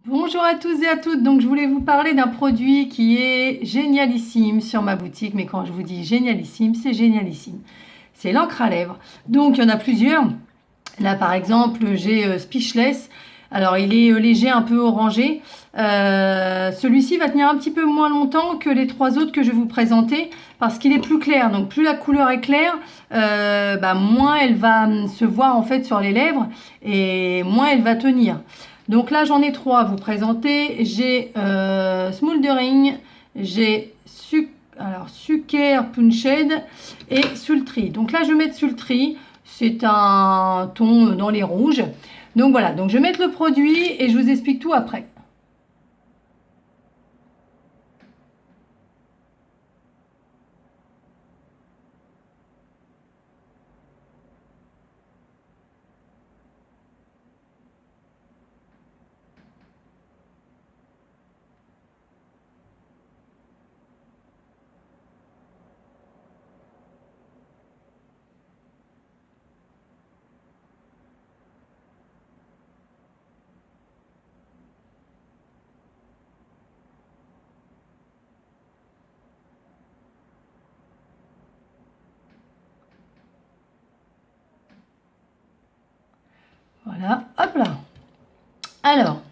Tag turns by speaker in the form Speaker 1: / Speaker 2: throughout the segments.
Speaker 1: Bonjour à tous et à toutes, donc je voulais vous parler d'un produit qui est génialissime sur ma boutique, mais quand je vous dis génialissime, c'est génialissime. C'est l'encre à lèvres. Donc il y en a plusieurs. Là par exemple j'ai Speechless, alors il est léger, un peu orangé. Celui-ci va tenir un petit peu moins longtemps que les trois autres que je vais vous présenter parce qu'il est plus clair. Donc plus la couleur est claire, moins elle va se voir en fait sur les lèvres et moins elle va tenir. Donc là j'en ai trois à vous présenter. J'ai Smoldering, j'ai Suker Punched et Sultry. Donc là je vais mettre Sultry. C'est un ton dans les rouges. Donc voilà, donc je vais mettre le produit et je vous explique tout après. Voilà, hop là. Alors,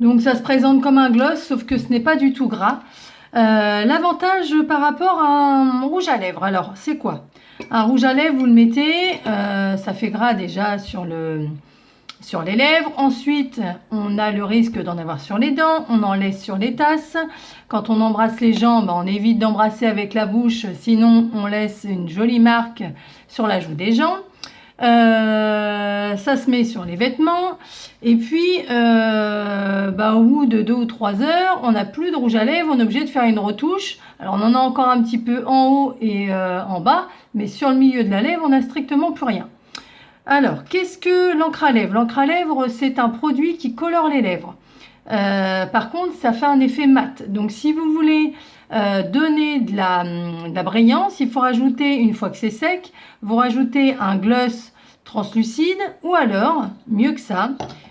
Speaker 1: donc ça se présente comme un gloss, sauf que ce n'est pas du tout gras. L'avantage par rapport à un rouge à lèvres, alors c'est quoi? Un rouge à lèvres, vous le mettez, ça fait gras déjà sur les lèvres. Ensuite, on a le risque d'en avoir sur les dents, on en laisse sur les tasses. Quand on embrasse les jambes, on évite d'embrasser avec la bouche, sinon on laisse une jolie marque sur la joue des jambes. Ça se met sur les vêtements et puis au bout de 2 ou 3 heures on n'a plus de rouge à lèvres, on est obligé de faire une retouche. Alors on en a encore un petit peu en haut et en bas, mais sur le milieu de la lèvre on n'a strictement plus rien. Alors qu'est-ce que l'encre à lèvres? L'encre à lèvres, c'est un produit qui colore les lèvres. Par contre, ça fait un effet mat. Donc, si vous voulez donner de la brillance, il faut rajouter, une fois que c'est sec, vous rajoutez un gloss translucide ou alors, mieux que ça,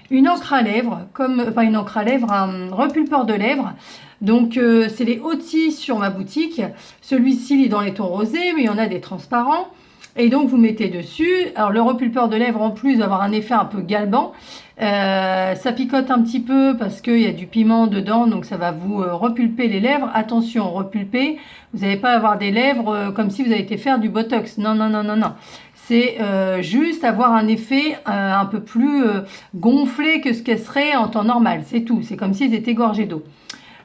Speaker 1: une encre à lèvres, comme pas une encre à lèvres, un repulpeur de lèvres. Donc, c'est les Otis sur ma boutique. Celui-ci, il est dans les tons rosés, mais il y en a des transparents. Et donc, vous mettez dessus. Alors, le repulpeur de lèvres, en plus, va avoir un effet un peu galbant. Ça picote un petit peu parce qu'il y a du piment dedans, donc ça va vous repulper les lèvres. Attention, repulper, vous n'allez pas avoir des lèvres comme si vous avez été faire du botox. Non, non, non, non, non. C'est juste avoir un effet un peu plus gonflé que ce qu'elle serait en temps normal. C'est tout. C'est comme s'ils étaient gorgés d'eau.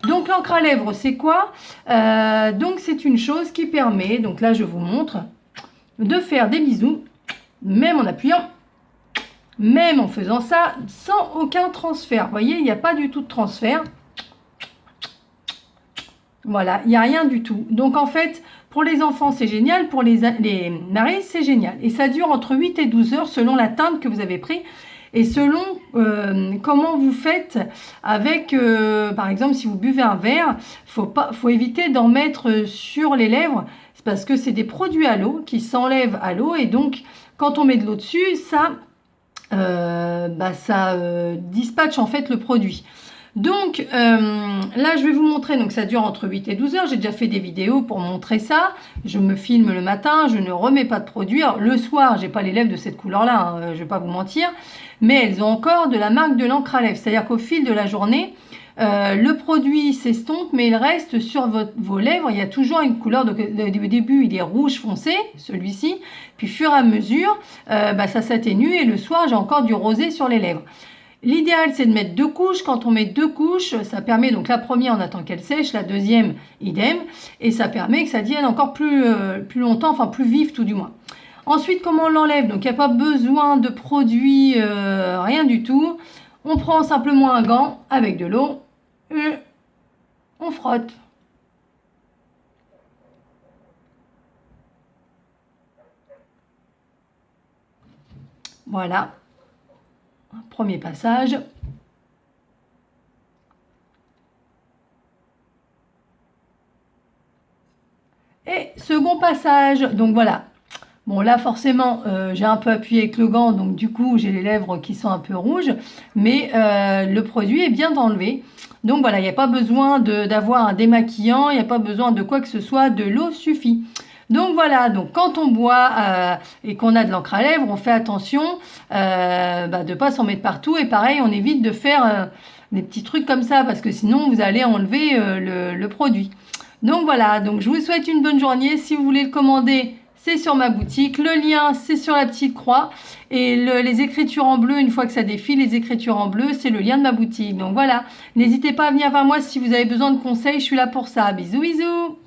Speaker 1: Donc l'encre à lèvres, c'est quoi? Donc c'est une chose qui permet, donc là je vous montre, de faire des bisous, même en appuyant, même en faisant ça, sans aucun transfert. Vous voyez, il n'y a pas du tout de transfert. Voilà, il n'y a rien du tout. Donc en fait, pour les enfants, c'est génial. Pour les maris, c'est génial. Et ça dure entre 8 et 12 heures selon la teinte que vous avez pris. Et selon comment vous faites avec, par exemple, si vous buvez un verre, faut éviter d'en mettre sur les lèvres. C'est parce que c'est des produits à l'eau qui s'enlèvent à l'eau. Et donc, quand on met de l'eau dessus, ça dispatche en fait le produit. Donc là je vais vous montrer, donc ça dure entre 8 et 12 heures, j'ai déjà fait des vidéos pour montrer ça, je me filme le matin, je ne remets pas de produit. Alors, le soir j'ai pas les lèvres de cette couleur là, je vais pas vous mentir, mais elles ont encore de la marque de l'encre à lèvres, c'est à dire qu'au fil de la journée le produit s'estompe, mais il reste sur vos lèvres. Il y a toujours une couleur. Donc, au début, il est rouge foncé, celui-ci. Puis, fur et à mesure, ça s'atténue. Et le soir, j'ai encore du rosé sur les lèvres. L'idéal, c'est de mettre 2 couches. Quand on met 2 couches, ça permet, donc la première, on attend qu'elle sèche, la deuxième, idem. Et ça permet que ça tienne encore plus longtemps, enfin plus vif tout du moins. Ensuite, comment on l'enlève? Donc, il n'y a pas besoin de produits, rien du tout. On prend simplement un gant avec de l'eau et on frotte. Voilà, premier passage. Et second passage, donc voilà, Bon, là, forcément, j'ai un peu appuyé avec le gant, donc du coup, j'ai les lèvres qui sont un peu rouges, mais le produit est bien enlevé. Donc voilà, il n'y a pas besoin d'avoir un démaquillant, il n'y a pas besoin de quoi que ce soit, de l'eau suffit. Donc voilà, donc quand on boit et qu'on a de l'encre à lèvres, on fait attention de ne pas s'en mettre partout. Et pareil, on évite de faire des petits trucs comme ça, parce que sinon, vous allez enlever le produit. Donc voilà, donc je vous souhaite une bonne journée. Si vous voulez le commander, c'est sur ma boutique. Le lien, c'est sur la petite croix. Et les écritures en bleu, une fois que ça défile, les écritures en bleu, c'est le lien de ma boutique. Donc voilà, n'hésitez pas à venir vers moi si vous avez besoin de conseils, je suis là pour ça. Bisous, bisous!